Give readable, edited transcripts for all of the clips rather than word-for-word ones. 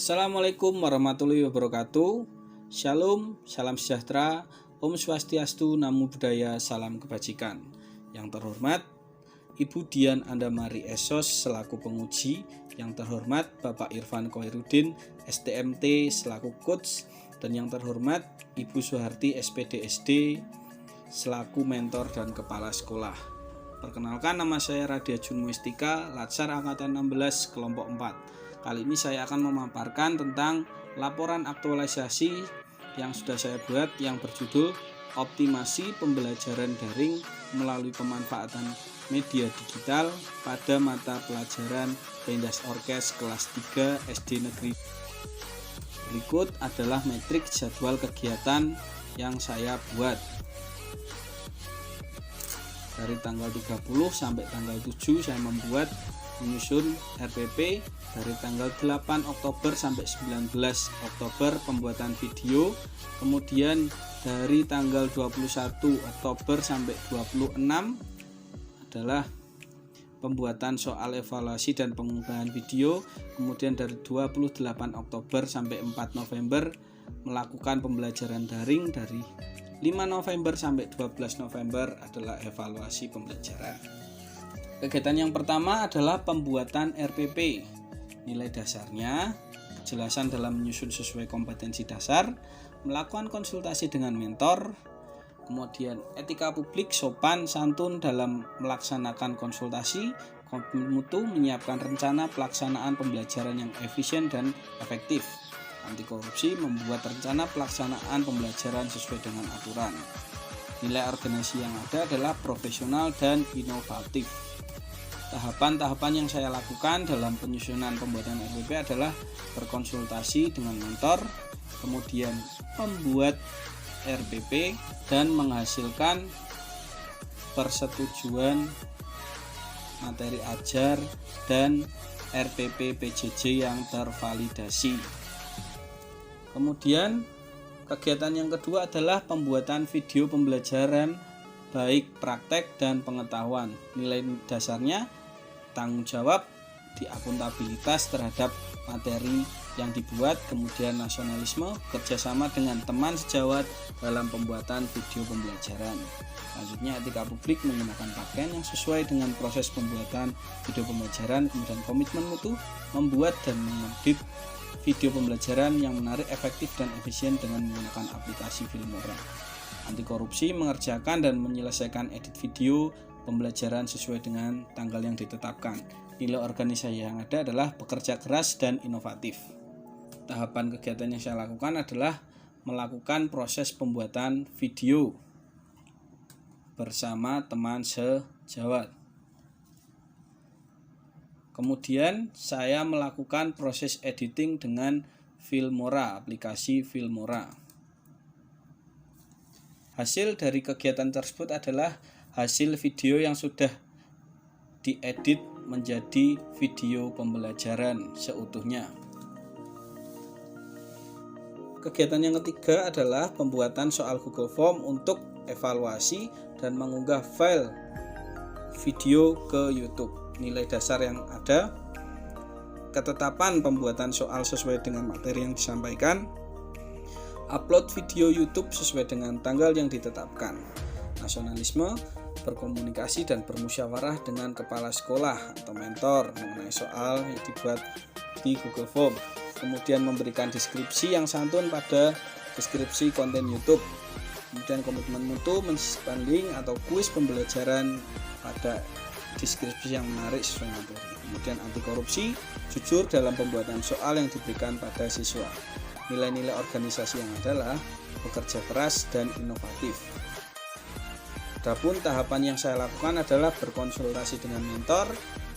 Assalamualaikum warahmatullahi wabarakatuh. Shalom, salam sejahtera, Om Swastiastu, Namo Buddhaya, salam kebajikan. Yang terhormat Ibu Dian Andamari Esos selaku penguji, yang terhormat Bapak Irfan Khairuddin STMT selaku coach, dan yang terhormat Ibu Suharti SPD SD selaku mentor dan kepala sekolah. Perkenalkan, nama saya Radia Jun Muistika, Latsar Angkatan 16 kelompok 4. Kali ini saya akan memaparkan tentang laporan aktualisasi yang sudah saya buat yang berjudul Optimasi Pembelajaran Daring melalui Pemanfaatan Media Digital pada Mata Pelajaran Pendas Orkes kelas 3 SD Negeri. Berikut adalah metrik jadwal kegiatan yang saya buat. Dari tanggal 30 sampai tanggal 7 saya menyusun RPP. Dari tanggal 8 Oktober sampai 19 Oktober pembuatan video. Kemudian dari tanggal 21 Oktober sampai 26 adalah pembuatan soal evaluasi dan pengunggahan video. Kemudian dari 28 Oktober sampai 4 November melakukan pembelajaran daring. Dari 5 November sampai 12 November adalah evaluasi pembelajaran. Kegiatan yang pertama adalah pembuatan RPP. Nilai dasarnya, kejelasan dalam menyusun sesuai kompetensi dasar, melakukan konsultasi dengan mentor, kemudian etika publik, sopan, santun dalam melaksanakan konsultasi, komitmen mutu, menyiapkan rencana pelaksanaan pembelajaran yang efisien dan efektif, anti korupsi, membuat rencana pelaksanaan pembelajaran sesuai dengan aturan. Nilai organisasi yang ada adalah profesional dan inovatif. Tahapan-tahapan yang saya lakukan dalam penyusunan pembuatan RPP adalah berkonsultasi dengan mentor, kemudian membuat RPP dan menghasilkan persetujuan materi ajar dan RPP PJJ yang tervalidasi. Kemudian kegiatan yang kedua adalah pembuatan video pembelajaran baik praktek dan pengetahuan. Nilai dasarnya tanggung jawab di akuntabilitas terhadap materi yang dibuat, kemudian nasionalisme, kerjasama dengan teman sejawat dalam pembuatan video pembelajaran. Selanjutnya etika publik, menggunakan pakaian yang sesuai dengan proses pembuatan video pembelajaran, kemudian komitmen mutu, membuat dan mengedit video pembelajaran yang menarik, efektif dan efisien dengan menggunakan aplikasi Filmora. Anti korupsi, mengerjakan dan menyelesaikan edit video pembelajaran sesuai dengan tanggal yang ditetapkan. Nilai organisasi yang ada adalah bekerja keras dan inovatif. Tahapan kegiatan yang saya lakukan adalah melakukan proses pembuatan video bersama teman sejawat. Kemudian saya melakukan proses editing dengan Filmora, aplikasi Filmora. Hasil dari kegiatan tersebut adalah hasil video yang sudah diedit menjadi video pembelajaran seutuhnya. Kegiatan yang ketiga adalah pembuatan soal Google Form untuk evaluasi dan mengunggah file video ke YouTube. Nilai dasar yang ada, ketetapan pembuatan soal sesuai dengan materi yang disampaikan, upload video YouTube sesuai dengan tanggal yang ditetapkan, nasionalisme, berkomunikasi dan bermusyawarah dengan kepala sekolah atau mentor mengenai soal yang dibuat di Google Form, kemudian memberikan deskripsi yang santun pada deskripsi konten YouTube, kemudian komitmen mutu, menyiapkan link atau kuis pembelajaran pada deskripsi yang menarik sesuai materi, kemudian anti korupsi, jujur dalam pembuatan soal yang diberikan pada siswa. Nilai-nilai organisasi yang adalah bekerja keras dan inovatif. Adapun tahapan yang saya lakukan adalah berkonsultasi dengan mentor,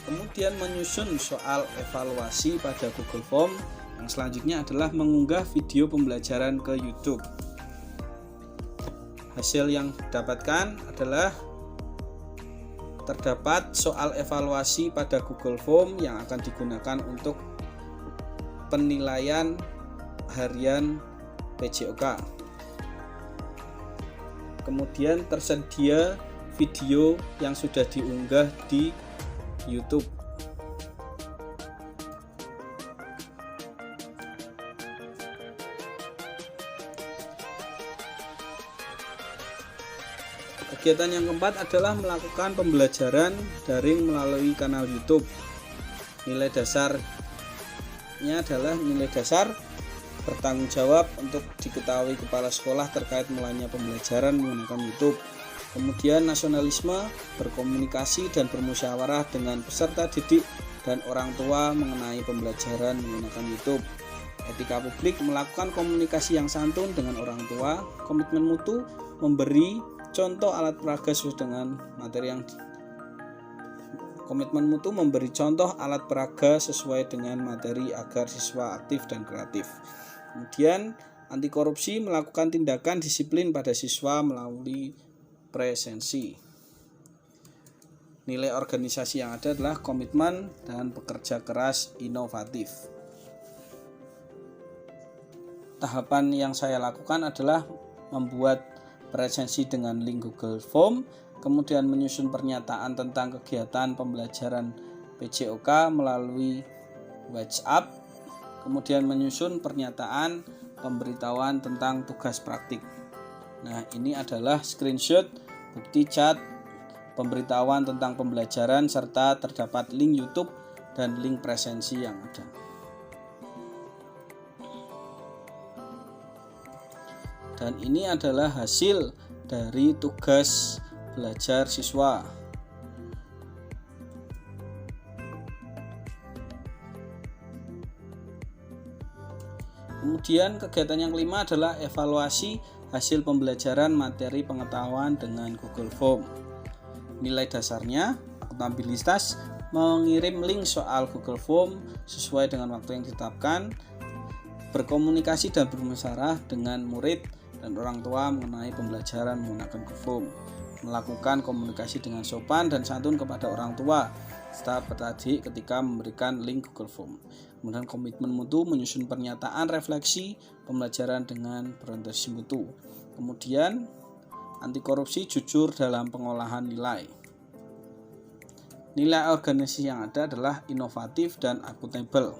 kemudian menyusun soal evaluasi pada Google Form, yang selanjutnya adalah mengunggah video pembelajaran ke YouTube. Hasil yang didapatkan adalah terdapat soal evaluasi pada Google Form yang akan digunakan untuk penilaian harian PJOK. Kemudian tersedia video yang sudah diunggah di YouTube. Kegiatan yang keempat adalah melakukan pembelajaran daring melalui kanal YouTube. Nilai dasarnya adalah nilai dasar bertanggung jawab untuk diketahui kepala sekolah terkait mulainya pembelajaran menggunakan YouTube. Kemudian nasionalisme, berkomunikasi dan bermusyawarah dengan peserta didik dan orang tua mengenai pembelajaran menggunakan YouTube. Etika publik, melakukan komunikasi yang santun dengan orang tua. Komitmen mutu, memberi contoh alat peraga sesuai dengan materi yang Komitmen mutu memberi contoh alat peraga sesuai dengan materi agar siswa aktif dan kreatif. Kemudian anti korupsi, melakukan tindakan disiplin pada siswa melalui presensi. Nilai organisasi yang ada adalah komitmen dan bekerja keras inovatif. Tahapan yang saya lakukan adalah membuat presensi dengan link Google Form, kemudian menyusun pernyataan tentang kegiatan pembelajaran PJOK melalui WhatsApp, kemudian menyusun pernyataan pemberitahuan tentang tugas praktik. Nah, ini adalah screenshot bukti chat pemberitahuan tentang pembelajaran serta terdapat link YouTube dan link presensi yang ada. Dan ini adalah hasil dari tugas belajar siswa. Kemudian kegiatan yang kelima adalah evaluasi hasil pembelajaran materi pengetahuan dengan Google Form. Nilai dasarnya akuntabilitas, mengirim link soal Google Form sesuai dengan waktu yang ditetapkan, berkomunikasi dan bermusyawarah dengan murid dan orang tua mengenai pembelajaran menggunakan Google Form, melakukan komunikasi dengan sopan dan santun kepada orang tua serta peserta ketika memberikan link Google Form. Kemudian komitmen mutu, menyusun pernyataan refleksi pembelajaran dengan berorientasi mutu. Kemudian anti korupsi, jujur dalam pengolahan nilai. Nilai organisasi yang ada adalah inovatif dan akuntabel.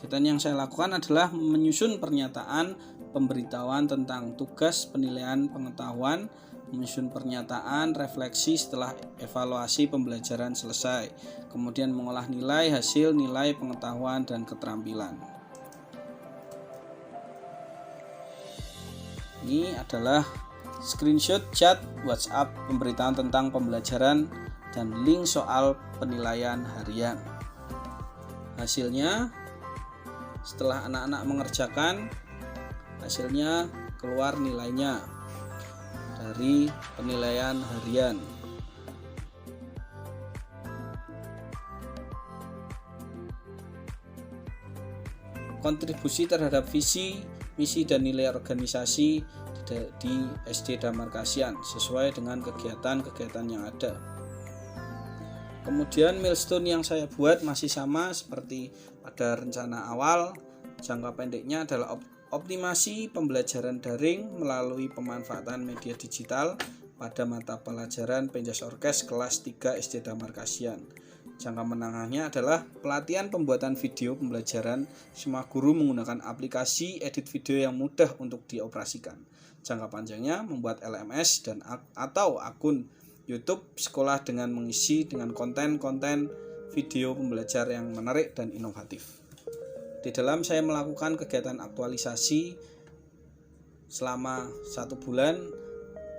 Kegiatan yang saya lakukan adalah menyusun pernyataan pemberitahuan tentang tugas penilaian pengetahuan, menyusun pernyataan refleksi setelah evaluasi pembelajaran selesai, kemudian mengolah nilai hasil nilai pengetahuan dan keterampilan. Ini adalah screenshot chat WhatsApp pemberitahuan tentang pembelajaran dan link soal penilaian harian. Hasilnya, setelah anak-anak mengerjakan, hasilnya keluar nilainya dari penilaian harian. Kontribusi terhadap visi, misi dan nilai organisasi di SD Damar Kasihan sesuai dengan kegiatan-kegiatan yang ada. Kemudian milestone yang saya buat masih sama seperti pada rencana awal. Jangka pendeknya adalah optimasi pembelajaran daring melalui pemanfaatan media digital pada mata pelajaran penjas orkes kelas 3 SD Damar Kasihan. Jangka menengahnya adalah pelatihan pembuatan video pembelajaran. Semua guru menggunakan aplikasi edit video yang mudah untuk dioperasikan. Jangka panjangnya membuat LMS dan atau akun YouTube sekolah dengan mengisi dengan konten-konten video pembelajar yang menarik dan inovatif. Di dalam saya melakukan kegiatan aktualisasi selama 1 bulan,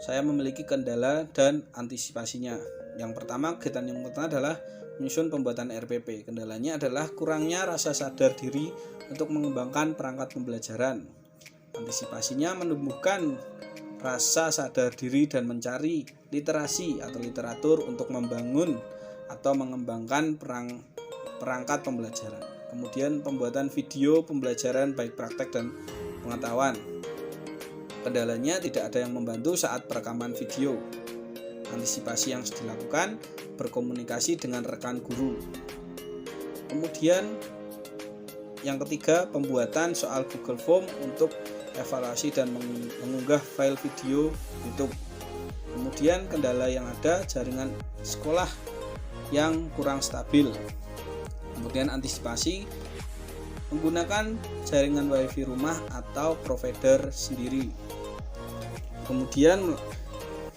saya memiliki kendala dan antisipasinya. Yang pertama, kegiatan yang pertama adalah menyusun pembuatan RPP. Kendalanya adalah kurangnya rasa sadar diri untuk mengembangkan perangkat pembelajaran. Antisipasinya menumbuhkan rasa sadar diri dan mencari literasi atau literatur untuk membangun atau mengembangkan perangkat pembelajaran. Kemudian pembuatan video pembelajaran baik praktek dan pengetahuan. Kendalanya tidak ada yang membantu saat perekaman video. Antisipasi yang dilakukan berkomunikasi dengan rekan guru. Kemudian yang ketiga, pembuatan soal Google Form untuk evaluasi dan mengunggah file video YouTube. Kemudian kendala yang ada, jaringan sekolah yang kurang stabil. Kemudian antisipasi menggunakan jaringan WiFi rumah atau provider sendiri. Kemudian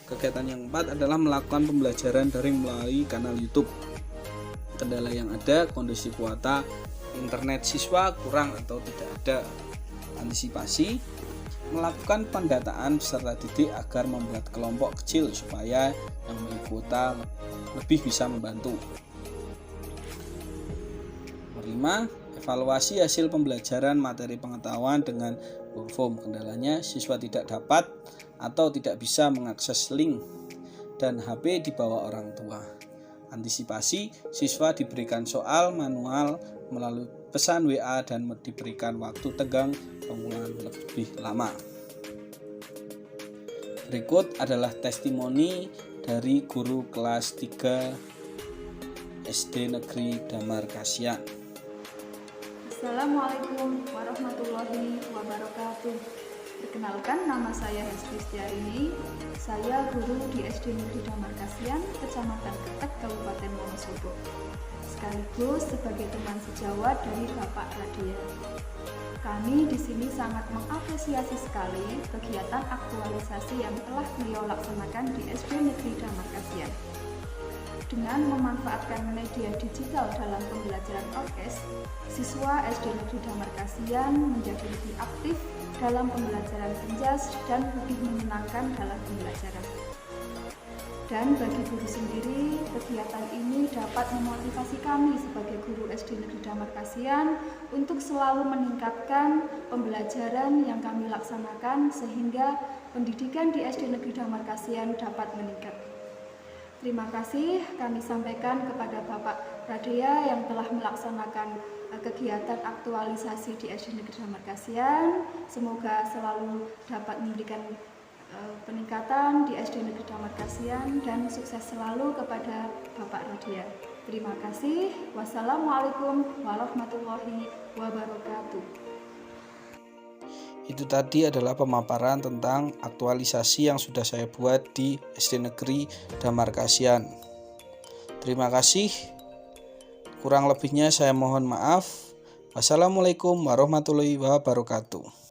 Kegiatan yang keempat adalah melakukan pembelajaran daring melalui kanal YouTube. Kendala yang ada, kondisi kuota internet siswa kurang atau tidak ada. Antisipasi, melakukan pendataan peserta didik agar membuat kelompok kecil supaya yang memiliki kuota lebih bisa membantu. Nomor 5, evaluasi hasil pembelajaran materi pengetahuan dengan Google Form. Kendalanya, siswa tidak dapat atau tidak bisa mengakses link dan HP dibawa orang tua. Antisipasi, siswa diberikan soal manual melalui pesan WA dan diberikan waktu tenggang pengulangan lebih lama. Berikut adalah testimoni dari guru kelas 3 SD Negeri Damar Kasihan. Assalamualaikum warahmatullahi wabarakatuh. Perkenalkan, nama saya Hesti Setiarini. Saya guru di SD Negeri Damar Kasihan, Kecamatan Ketek, Kabupaten Wonosobo. Sekaligus sebagai teman sejawat dari Bapak Radia. Kami di sini sangat mengapresiasi sekali kegiatan aktualisasi yang telah beliau laksanakan di SD Negeri Damar Kasihan. Dengan memanfaatkan media digital dalam pembelajaran orkes, siswa SD Negeri Damar Kasihan menjadi lebih aktif dalam pembelajaran penjas dan lebih menyenangkan dalam pembelajaran. Dan bagi guru sendiri, kegiatan ini dapat memotivasi kami sebagai guru SD Negeri Damar Kasihan untuk selalu meningkatkan pembelajaran yang kami laksanakan sehingga pendidikan di SD Negeri Damar Kasihan dapat meningkat. Terima kasih kami sampaikan kepada Bapak Radia yang telah melaksanakan kegiatan aktualisasi di SD Negeri Damar Kasihan. Semoga selalu dapat memberikan peningkatan di SD Negeri Damar Kasihan dan sukses selalu kepada Bapak Radia. Terima kasih. Wassalamualaikum warahmatullahi wabarakatuh. Itu tadi adalah pemaparan tentang aktualisasi yang sudah saya buat di SD Negeri Damar Kasihan. Terima kasih. Kurang lebihnya saya mohon maaf. Wassalamualaikum warahmatullahi wabarakatuh.